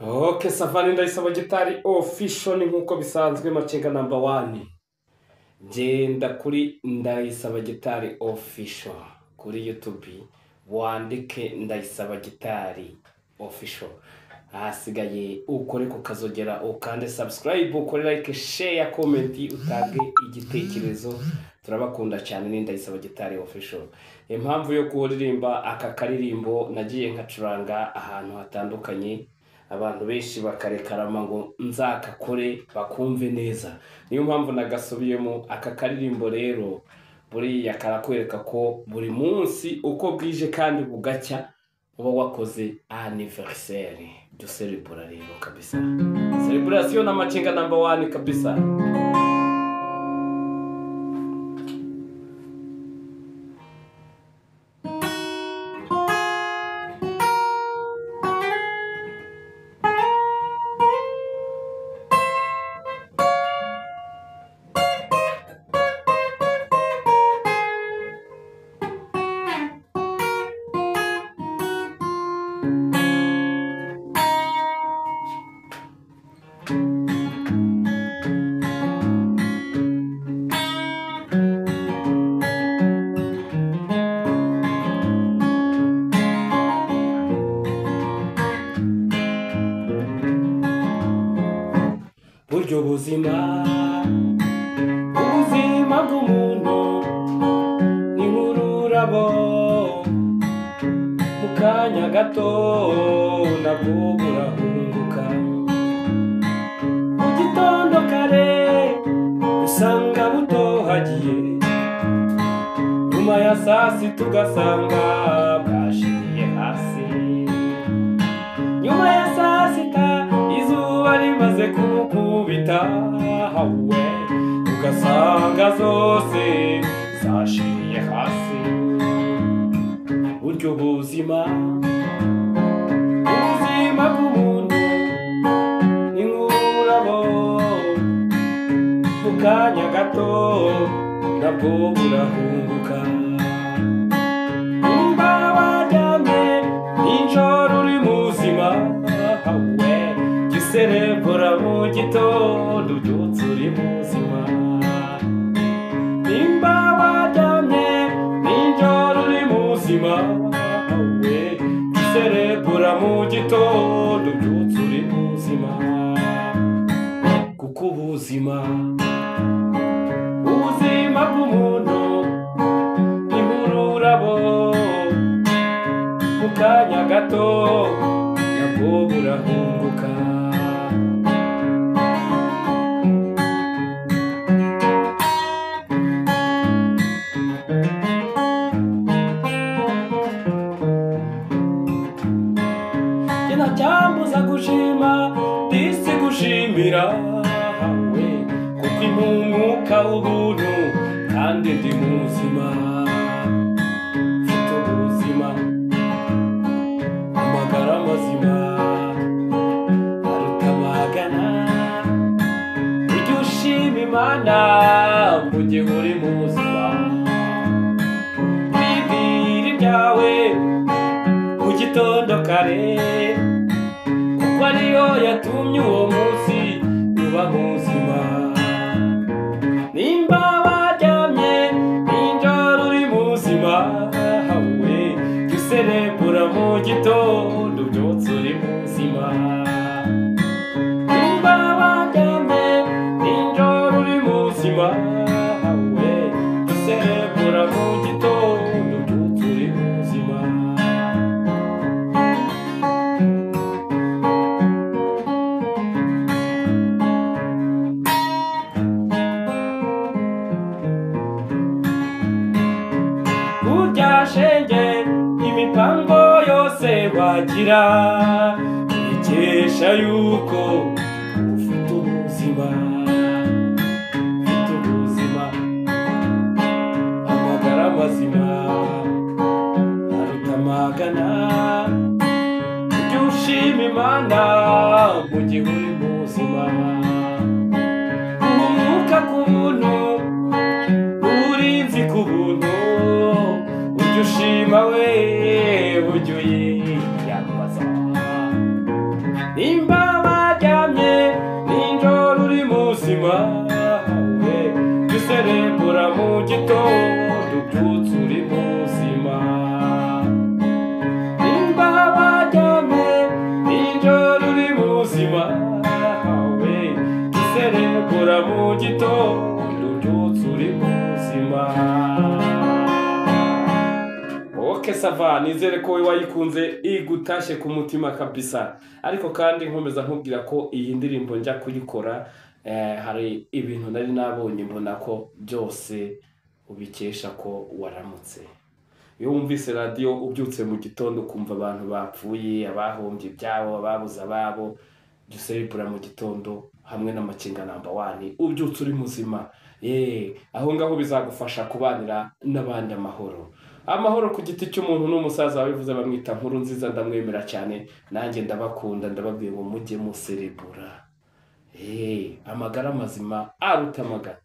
Okay, Savani Ndayisaba Gitari official ni nkuko bisanzwe Macenga number 1. Genda kuri Ndayisaba Gitari official kuri YouTube wandike Ndayisaba Gitari official. Hasigaye ukore ku kazogera ukande subscribe, ukore like, share, comment, utage igitekerezo. Turabakunda cyane ni Ndayisaba Gitari official. Impamvu yo kuririmba aka karirimbo nagiye nkacuranga ahantu hatandukanye, abantu benshi bakarekarama ngo nzakakore bakumve neza. Niyo mpamvu nagasubiyemo aka karirimbo. Rero buriya karakwereka ko buri munsi uko bwije kandi bugacya uba wakoze anniversaire. Du celebrate rero kabisa. Celebration na Macenga number 1 kabisa. Buryo buzima bw'umuntu ni nk'ururabo mu kanya gato nabwo burahunguka. Mu gitondo kare usanga butohagiye, nyuma ya saa sita ugasanga bwashiriye hasi. Nyuma ya saa sita izuba rimaze kumukubita, hawe ugasanga zose zashiriye hasi. Buryo buzima bw'umuntu ni nk'ururabo mu kanya gato nabwo burahunguka. Nimba waryamye nijoro uri muzima, hawe giserebura mu gitondo ubyutse uri muzima. Nimba waryamye nijoro uri muzima, hawe giserebura mu gitondo ubyutse uri muzima. Kuko ubuzima bw'umuntu ni nk'ururabo mu kanya gato nabwo burahunguka. Kina cyambuza gushima disi gushimira, hawe kuko impumuka ubuntu kandi ndi muzima. Mfite ubuzima amagara mazima aruta magana. Ujye ushima Imana mu gihe uri muzima. Bibwira ibyawe mu gitondo kare, kuko ariyo yatumye uwo munsi uba muzima. Nimba waryamye nijoro uri muzima, hawe giserebura mu gitondo ubyutse uri muzima. Nimba waryamye nijoro uri muzima, hawe giserebura mu gitondo ubyutse uri muzima. Burya shenge imipango yose wagira ikesha yuko ufite ubuzima. Ufite ubuzima amagara mazima aruta magana. Ujye ushima Imana mu gihe uri muzima. Umuka ku buntu, urinzi ku buntu, ujye ushima we ujye uyiyambaza. Nimba ubyutse uri muzima nimba waryamye nijoro uri muzima we iserebura mu gitondo ubyutse uri muzima. Ok sava, nizere ko wayikunze igutashye ku mutima kabisa. Ariko kandi nkomeza nkubwira ko iyi ndirimbo njya kuyikora hari ibintu nari nabonye mbona ko byose ubikesha ko waramutse. Iyo wumvise radio ubyutse mu gitondo kumva abantu bapfuye, abahombye ibyabo, ababuze ababo, duserebura mu gitondo hamwe n'amakinga number 1 ubyutse uri muzima. Aho ngaho bizagufasha kubanira n'abandi amahoro ku giti cy'umuntu n'umusaza wabivuze bamwita nkuru nziza, ndamwemera cyane, nanjye ndabakunda, ndababwiye ngo mujye muserebura. Amagara mazima aruta amagara.